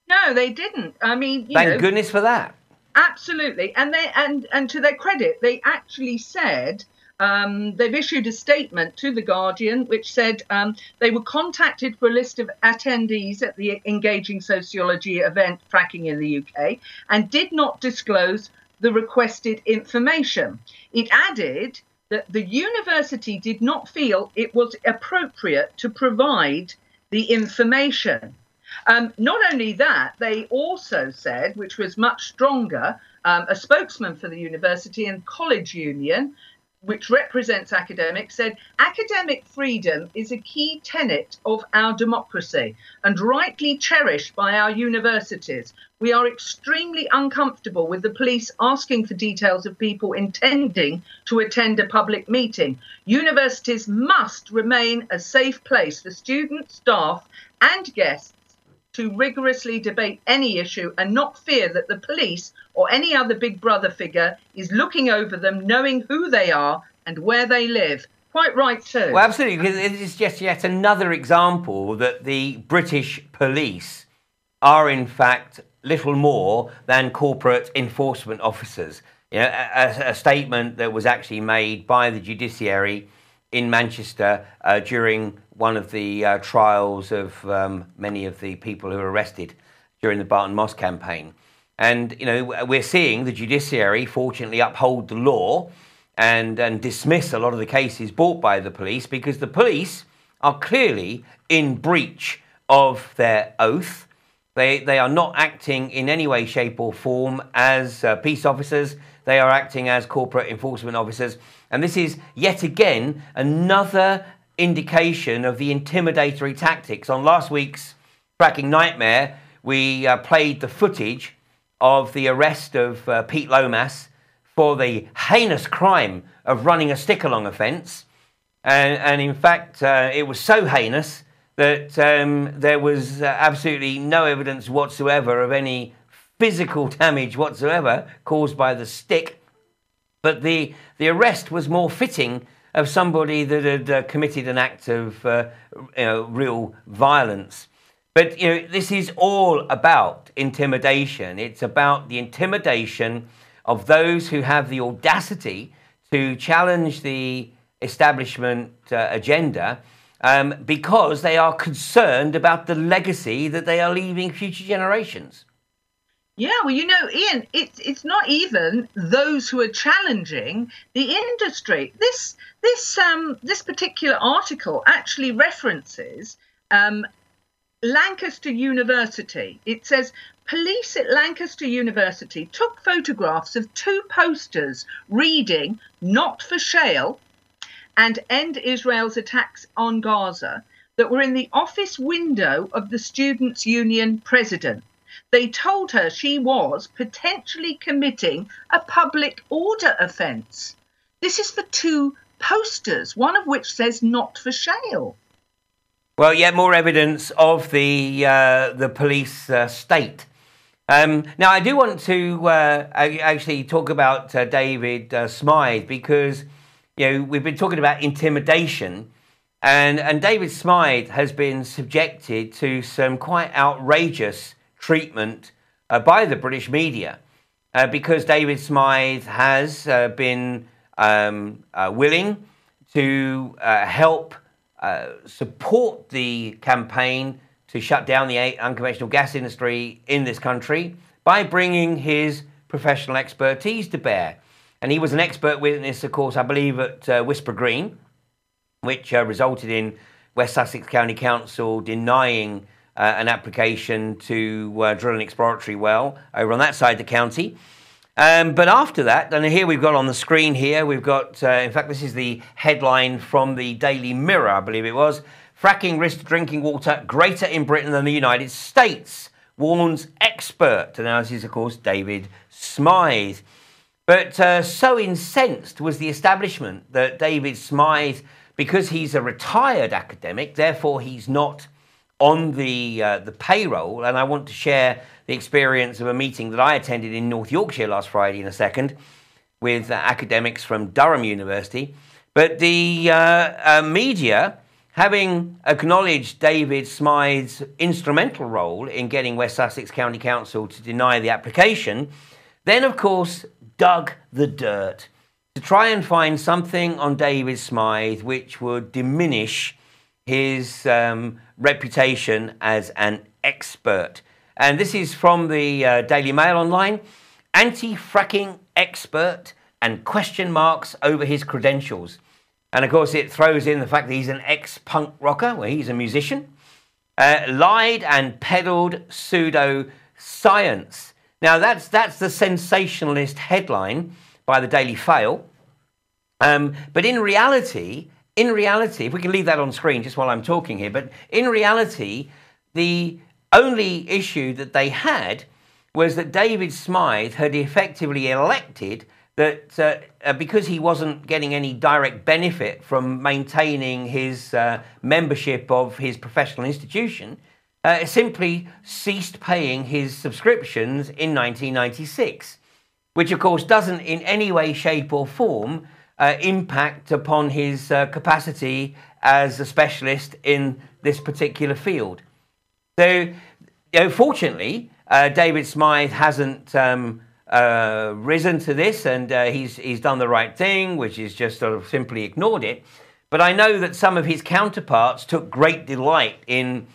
No, they didn't. I mean, thank goodness for that. Absolutely, and they and to their credit, they actually said they've issued a statement to The Guardian which said they were contacted for a list of attendees at the Engaging Sociology event Fracking in the UK and did not disclose the requested information. It added that the university did not feel it was appropriate to provide the information. Not only that, they also said, which was much stronger, a spokesman for the university and college union which represents academics, said academic freedom is a key tenet of our democracy and rightly cherished by our universities. We are extremely uncomfortable with the police asking for details of people intending to attend a public meeting. Universities must remain a safe place for students, staff and guests to rigorously debate any issue and not fear that the police or any other big brother figure is looking over them, knowing who they are and where they live. Quite right too. Well, absolutely, because it is just yet another example that the British police are in fact little more than corporate enforcement officers. You know, a statement that was actually made by the judiciary in Manchester during one of the trials of many of the people who were arrested during the Barton Moss campaign. And, you know, we're seeing the judiciary fortunately uphold the law and dismiss a lot of the cases brought by the police, because the police are clearly in breach of their oath. They are not acting in any way, shape or form as peace officers. They are acting as corporate enforcement officers. And this is yet again another indication of the intimidatory tactics. On last week's Fracking Nightmare, we played the footage of the arrest of Pete Lomas for the heinous crime of running a stick-along offence. And in fact, it was so heinous that there was absolutely no evidence whatsoever of any physical damage whatsoever caused by the stick. But the arrest was more fitting of somebody that had committed an act of real violence. But this is all about intimidation. It's about the intimidation of those who have the audacity to challenge the establishment agenda because they are concerned about the legacy that they are leaving future generations. Yeah, well, Ian, it's not even those who are challenging the industry. This particular article actually references Lancaster University. It says police at Lancaster University took photographs of two posters reading "Not for Shale" and "End Israel's Attacks on Gaza" that were in the office window of the Students' Union president. They told her she was potentially committing a public order offence. This is for two posters, one of which says "Not for Shale." Well, yet more evidence of the police state. Now, I do want to actually talk about David Smythe, because we've been talking about intimidation, and David Smythe has been subjected to some quite outrageous treatment by the British media, because David Smythe has been willing to help support the campaign to shut down the unconventional gas industry in this country by bringing his professional expertise to bear. And he was an expert witness, of course, I believe, at Whisper Green, which resulted in West Sussex County Council denying an application to drill an exploratory well over on that side of the county. But after that, and here we've got on the screen here, we've got, in fact, this is the headline from the Daily Mirror, I believe it was. Fracking risks drinking water greater in Britain than the United States, warns expert. And now this is, of course, David Smythe. But so incensed was the establishment that David Smythe, because he's a retired academic, therefore he's not on the payroll. And I want to share the experience of a meeting that I attended in North Yorkshire last Friday in a second with academics from Durham University. But the media, having acknowledged David Smythe's instrumental role in getting West Sussex County Council to deny the application, then of course dug the dirt to try and find something on David Smythe which would diminish his reputation as an expert. And this is from the Daily Mail Online. Anti-fracking expert and question marks over his credentials. And of course it throws in the fact that he's an ex-punk rocker, well, he's a musician. Lied and peddled pseudo-science. Now that's the sensationalist headline by the Daily Fail. But in reality, if we can leave that on screen just while I'm talking here, but in reality, the only issue that they had was that David Smythe had effectively elected that because he wasn't getting any direct benefit from maintaining his membership of his professional institution, simply ceased paying his subscriptions in 1996, which of course doesn't in any way, shape or form impact upon his capacity as a specialist in this particular field. So, fortunately, David Smythe hasn't risen to this, and he's done the right thing, which is just sort of simply ignored it. But I know that some of his counterparts took great delight in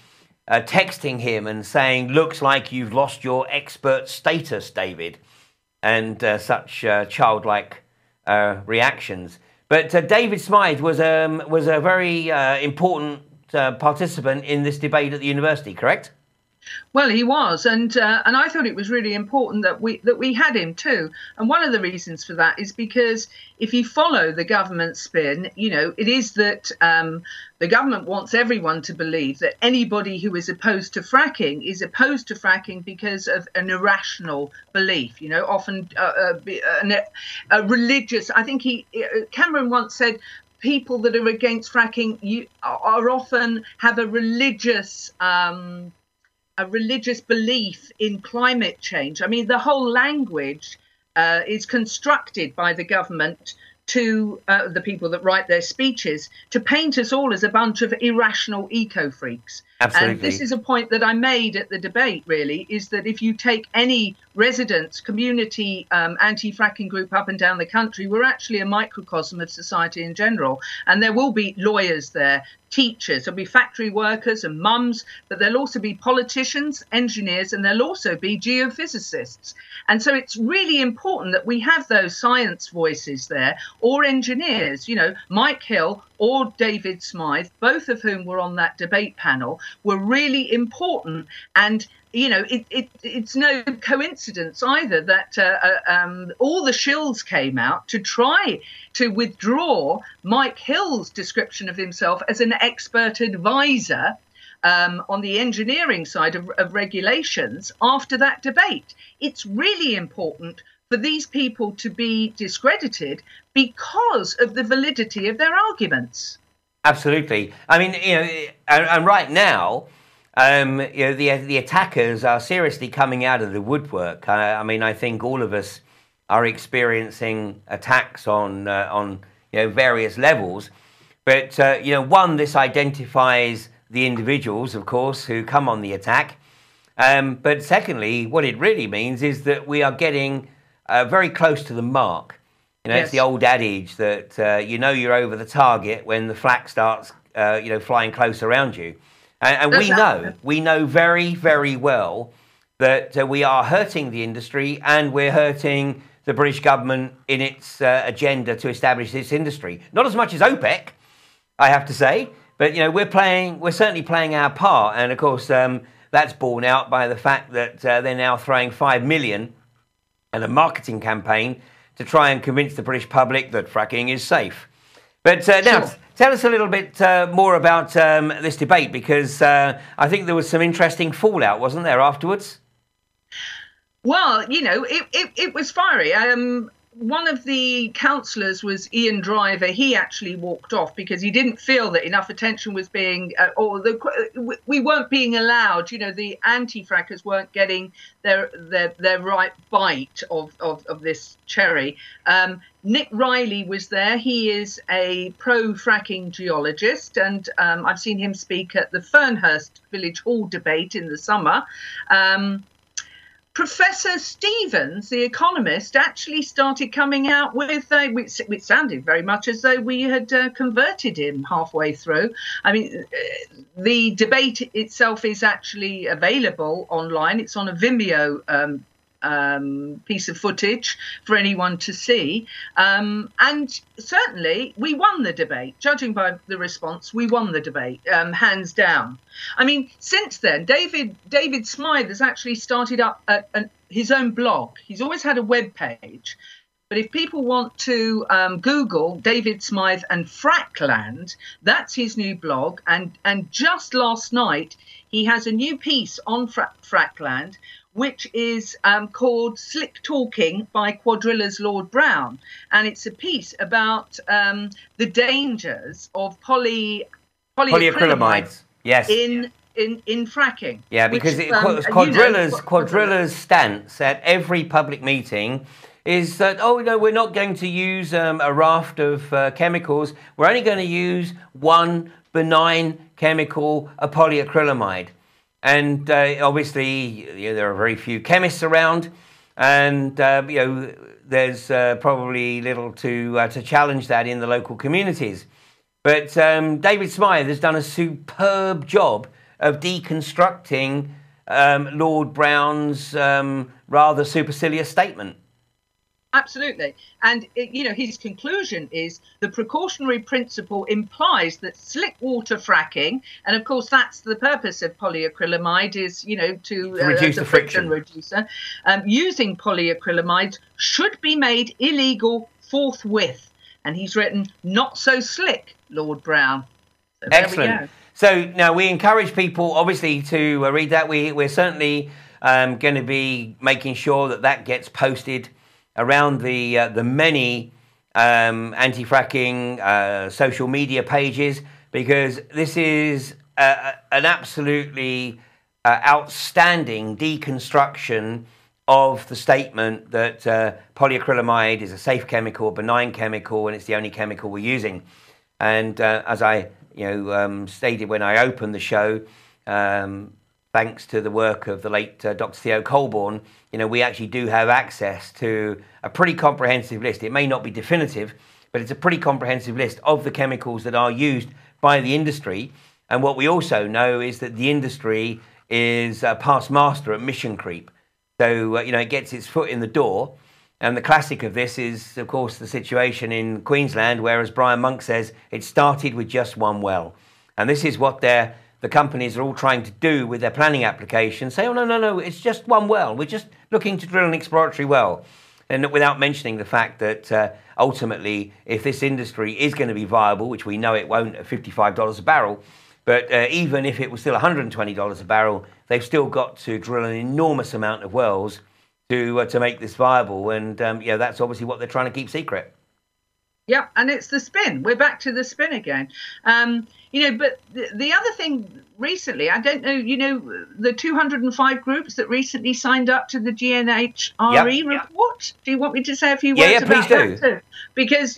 texting him and saying, "Looks like you've lost your expert status, David," and such childlike reactions. But David Smythe was a very important participant in this debate at the university, correct? Well, he was, and I thought it was really important that we had him too. And one of the reasons for that is because if you follow the government spin, it is that the government wants everyone to believe that anybody who is opposed to fracking is opposed to fracking because of an irrational belief. Often a religious. I think Cameron once said, people that are against fracking are often have a religious belief in climate change. I mean, the whole language is constructed by the government to the people that write their speeches to paint us all as a bunch of irrational eco-freaks. Absolutely. And this is a point that I made at the debate, really, is that if you take any residents, community anti-fracking group up and down the country, we're actually a microcosm of society in general. And there will be lawyers there, teachers, there'll be factory workers and mums, but there'll also be politicians, engineers, and there'll also be geophysicists. And so it's really important that we have those science voices there, or engineers. Mike Hill or David Smythe, both of whom were on that debate panel, were really important. And it's no coincidence either that all the shills came out to try to withdraw Mike Hill's description of himself as an expert advisor on the engineering side of regulations after that debate. It's really important for these people to be discredited because of the validity of their arguments. Absolutely. I mean, and right now, the attackers are seriously coming out of the woodwork. I mean, I think all of us are experiencing attacks on various levels. But one, this identifies the individuals, of course, who come on the attack. But secondly, what it really means is that we are getting very close to the mark. It's the old adage that you're over the target when the flak starts flying close around you. And we know very, very well that we are hurting the industry, and we're hurting the British government in its agenda to establish this industry. Not as much as OPEC, I have to say, but we're certainly playing our part. And of course, that's borne out by the fact that they're now throwing $5 million at a marketing campaign to try and convince the British public that fracking is safe. But now, tell us a little bit more about this debate, because I think there was some interesting fallout, wasn't there, afterwards? Well, it was fiery. One of the councillors was Ian Driver. He actually walked off because he didn't feel that enough attention was being, we weren't being allowed. The anti-frackers weren't getting their right bite of this cherry. Nick Riley was there. He is a pro-fracking geologist, and I've seen him speak at the Fernhurst Village Hall debate in the summer. Professor Stevens, the economist, actually started coming out with, it sounded very much as though we had converted him halfway through. I mean, the debate itself is actually available online. It's on a Vimeo piece of footage for anyone to see. And certainly we won the debate. Judging by the response, we won the debate, hands down. I mean, since then, David Smythe has actually started up his own blog. He's always had a web page, but But if people want to Google David Smythe and Frackland, that's his new blog. And just last night, he has a new piece on Frackland, which is called Slick Talking by Quadrilla's Lord Brown. And it's a piece about the dangers of polyacrylamides. Yes. In fracking. Yeah, because Quadrilla's stance at every public meeting is that, oh, no, we're not going to use a raft of chemicals. We're only going to use one benign chemical, a polyacrylamide. And obviously, there are very few chemists around, and there's probably little to challenge that in the local communities. But David Smythe has done a superb job of deconstructing Lord Brown's rather supercilious statement. Absolutely. And, his conclusion is the precautionary principle implies that slick water fracking, and of course that's the purpose of polyacrylamide, is, to reduce the friction reducer, using polyacrylamides should be made illegal forthwith. And he's written, not so slick, Lord Brown. So excellent. So now we encourage people, obviously, to read that. We're certainly going to be making sure that gets posted around the many anti-fracking social media pages, because this is an absolutely outstanding deconstruction of the statement that polyacrylamide is a safe chemical, a benign chemical, and it's the only chemical we're using. And as I stated when I opened the show, thanks to the work of the late Dr. Theo Colborn, we actually do have access to a pretty comprehensive list. It may not be definitive, but it's a pretty comprehensive list of the chemicals that are used by the industry. And what we also know is that the industry is past master at mission creep. So, it gets its foot in the door. And the classic of this is, of course, the situation in Queensland, where, as Brian Monk says, it started with just one well. And this is what the companies are all trying to do with their planning application. Say, oh, no, it's just one well. We're just looking to drill an exploratory well. And without mentioning the fact that ultimately, if this industry is going to be viable, which we know it won't at $55 a barrel, but even if it was still $120 a barrel, they've still got to drill an enormous amount of wells to make this viable. And that's obviously what they're trying to keep secret. Yeah, and it's the spin. We're back to the spin again. But the other thing recently, I don't know, the 205 groups that recently signed up to the GNHRE report. Do you want me to say a few words about that too? Because,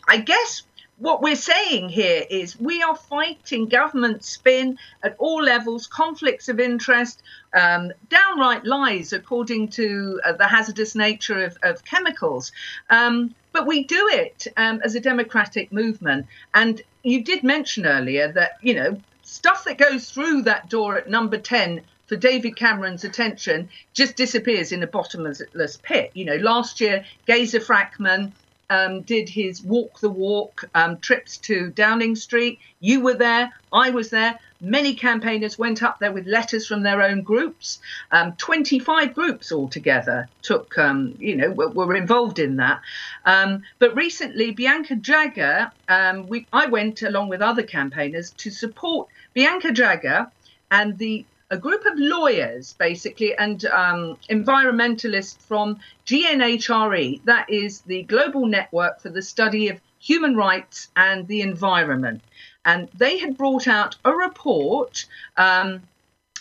I guess what we're saying here is we are fighting government spin at all levels, conflicts of interest, downright lies according to the hazardous nature of chemicals. But we do it as a democratic movement. And you did mention earlier that, stuff that goes through that door at number 10 for David Cameron's attention just disappears in a bottomless pit. Last year, Gazer Frackman did his walk the walk trips to Downing Street. You were there. I was there. Many campaigners went up there with letters from their own groups. 25 groups altogether were involved in that. But recently, Bianca Jagger, I went along with other campaigners to support Bianca Jagger and a group of lawyers, basically, and environmentalists from GNHRE, that is the Global Network for the Study of Human Rights and the Environment. And they had brought out a report,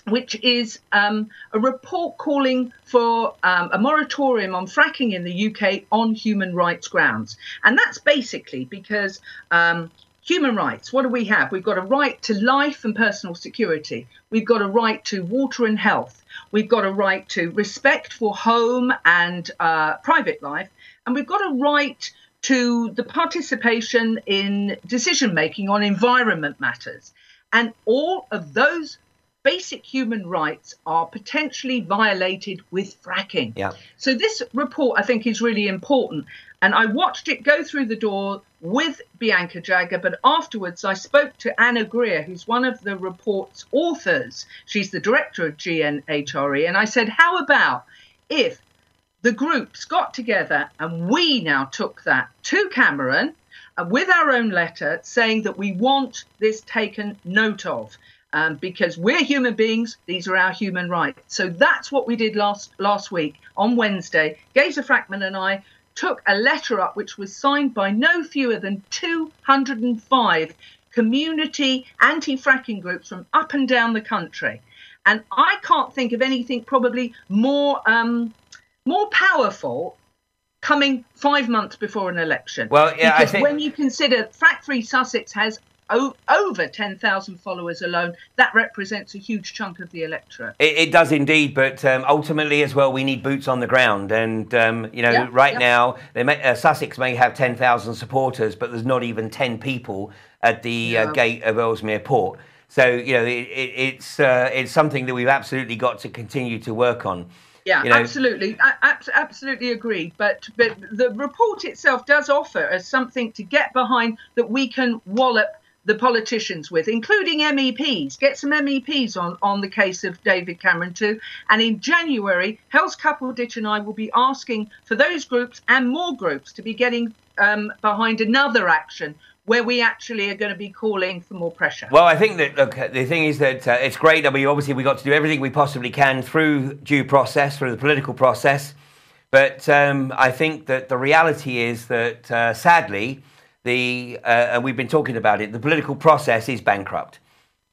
which is a report calling for a moratorium on fracking in the UK on human rights grounds. And that's basically because human rights, what do we have? We've got a right to life and personal security. We've got a right to water and health. We've got a right to respect for home and private life. And we've got a right to the participation in decision-making on environment matters. And all of those basic human rights are potentially violated with fracking. Yeah. So this report, I think, is really important. And I watched it go through the door with Bianca Jagger, but afterwards I spoke to Anna Greer, who's one of the report's authors. She's the director of GNHRE. And I said, how about if the groups got together and we now took that to Cameron with our own letter saying that we want this taken note of. Because we're human beings, these are our human rights. So that's what we did last week on Wednesday. Gazer Frackman and I took a letter up which was signed by no fewer than 205 community anti-fracking groups from up and down the country. And I can't think of anything probably more powerful coming 5 months before an election. Well, yeah, because I think... when you consider Frack Free Sussex has over 10,000 followers alone, that represents a huge chunk of the electorate. It does indeed, but ultimately as well, we need boots on the ground. And, now, Sussex may have 10,000 supporters, but there's not even 10 people at the gate of Ellesmere Port. So, it's something that we've absolutely got to continue to work on. Yeah, absolutely. I absolutely agree. But the report itself does offer us something to get behind that we can wallop the politicians with, including MEPs. Get some MEPs on the case of David Cameron too. And in January, Hell's Couple-Ditch and I will be asking for those groups and more groups to be getting behind another action where we actually are going to be calling for more pressure. Well, I think that, look, the thing is that it's great. I mean, obviously, we got to do everything we possibly can through due process, through the political process. But I think that the reality is that, sadly, and we've been talking about it, the political process is bankrupt.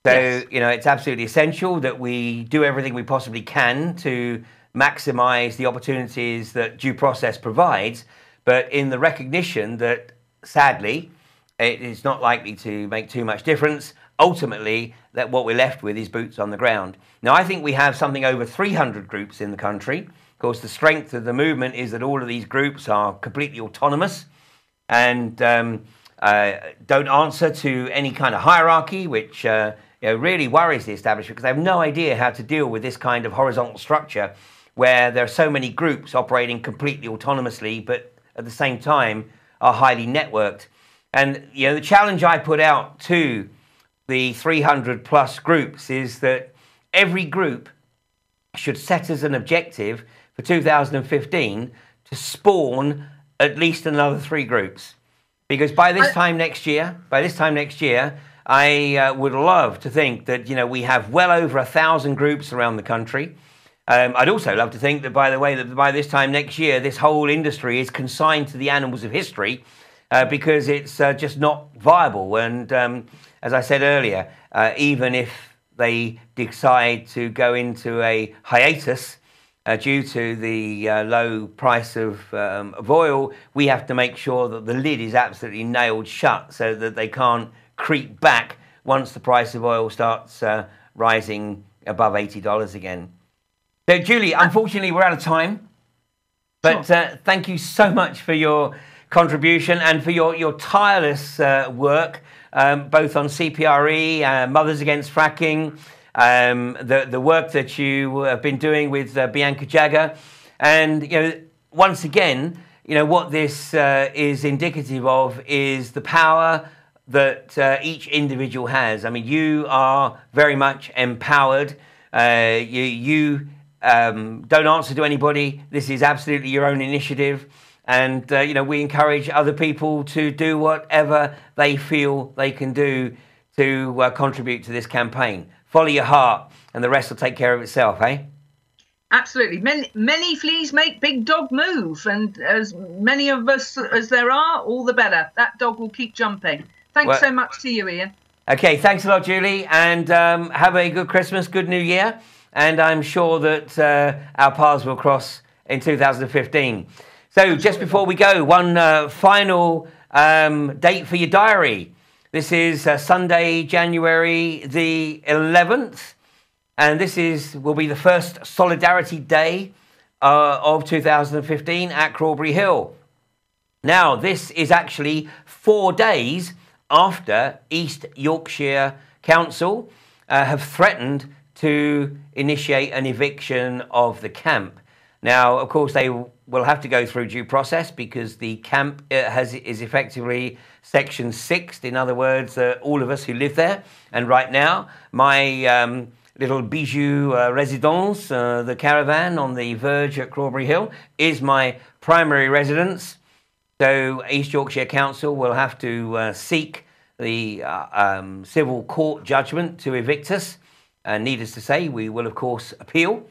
So, yes. It's absolutely essential that we do everything we possibly can to maximise the opportunities that due process provides, but in the recognition that, sadly, it is not likely to make too much difference. Ultimately, that what we're left with is boots on the ground. Now, I think we have something over 300 groups in the country. Of course, the strength of the movement is that all of these groups are completely autonomous and don't answer to any kind of hierarchy, which really worries the establishment because they have no idea how to deal with this kind of horizontal structure where there are so many groups operating completely autonomously, but at the same time are highly networked. And the challenge I put out to the 300 plus groups is that every group should set as an objective for 2015 to spawn at least another 3 groups, because by this time next year, I would love to think that we have well over 1,000 groups around the country. I'd also love to think that, by the way, that by this time next year, this whole industry is consigned to the annals of history because it's just not viable. And as I said earlier, even if they decide to go into a hiatus, due to the low price of oil, we have to make sure that the lid is absolutely nailed shut so that they can't creep back once the price of oil starts rising above $80 again. So, Julie, unfortunately, we're out of time. But thank you so much for your contribution and for your tireless work, both on CPRE, Mothers Against Fracking, the work that you have been doing with Bianca Jagger. And, once again, what this is indicative of is the power that each individual has. I mean, you are very much empowered. You don't answer to anybody. This is absolutely your own initiative. And, we encourage other people to do whatever they feel they can do to contribute to this campaign. Follow your heart, and the rest will take care of itself, eh? Absolutely. Many fleas make big dog move, and as many of us as there are, all the better. That dog will keep jumping. Thanks so much to you, Ian. Okay, thanks a lot, Julie, and have a good Christmas, good New Year, and I'm sure that our paths will cross in 2015. So just before we go, one final date for your diary. This is Sunday, January the 11th, and this will be the first Solidarity Day of 2015 at Crawberry Hill. Now, this is actually 4 days after East Yorkshire Council have threatened to initiate an eviction of the camp. Now, of course, they will have to go through due process because the camp is effectively Section 6. In other words, all of us who live there. And right now, my little bijou residence, the caravan on the verge at Crawberry Hill, is my primary residence. So East Yorkshire Council will have to seek the civil court judgment to evict us. And needless to say, we will, of course, appeal.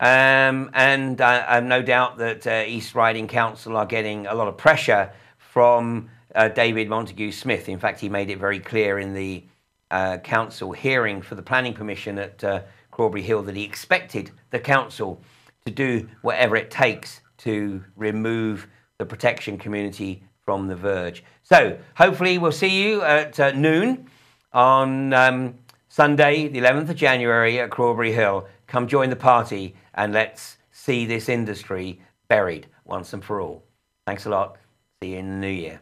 And I've no doubt that East Riding Council are getting a lot of pressure from David Montagu-Smith. In fact, he made it very clear in the council hearing for the planning permission at Crawberry Hill that he expected the council to do whatever it takes to remove the protection community from the verge. So hopefully we'll see you at noon on Sunday, the 11th of January at Crawberry Hill. Come join the party and let's see this industry buried once and for all. Thanks a lot. See you in the new year.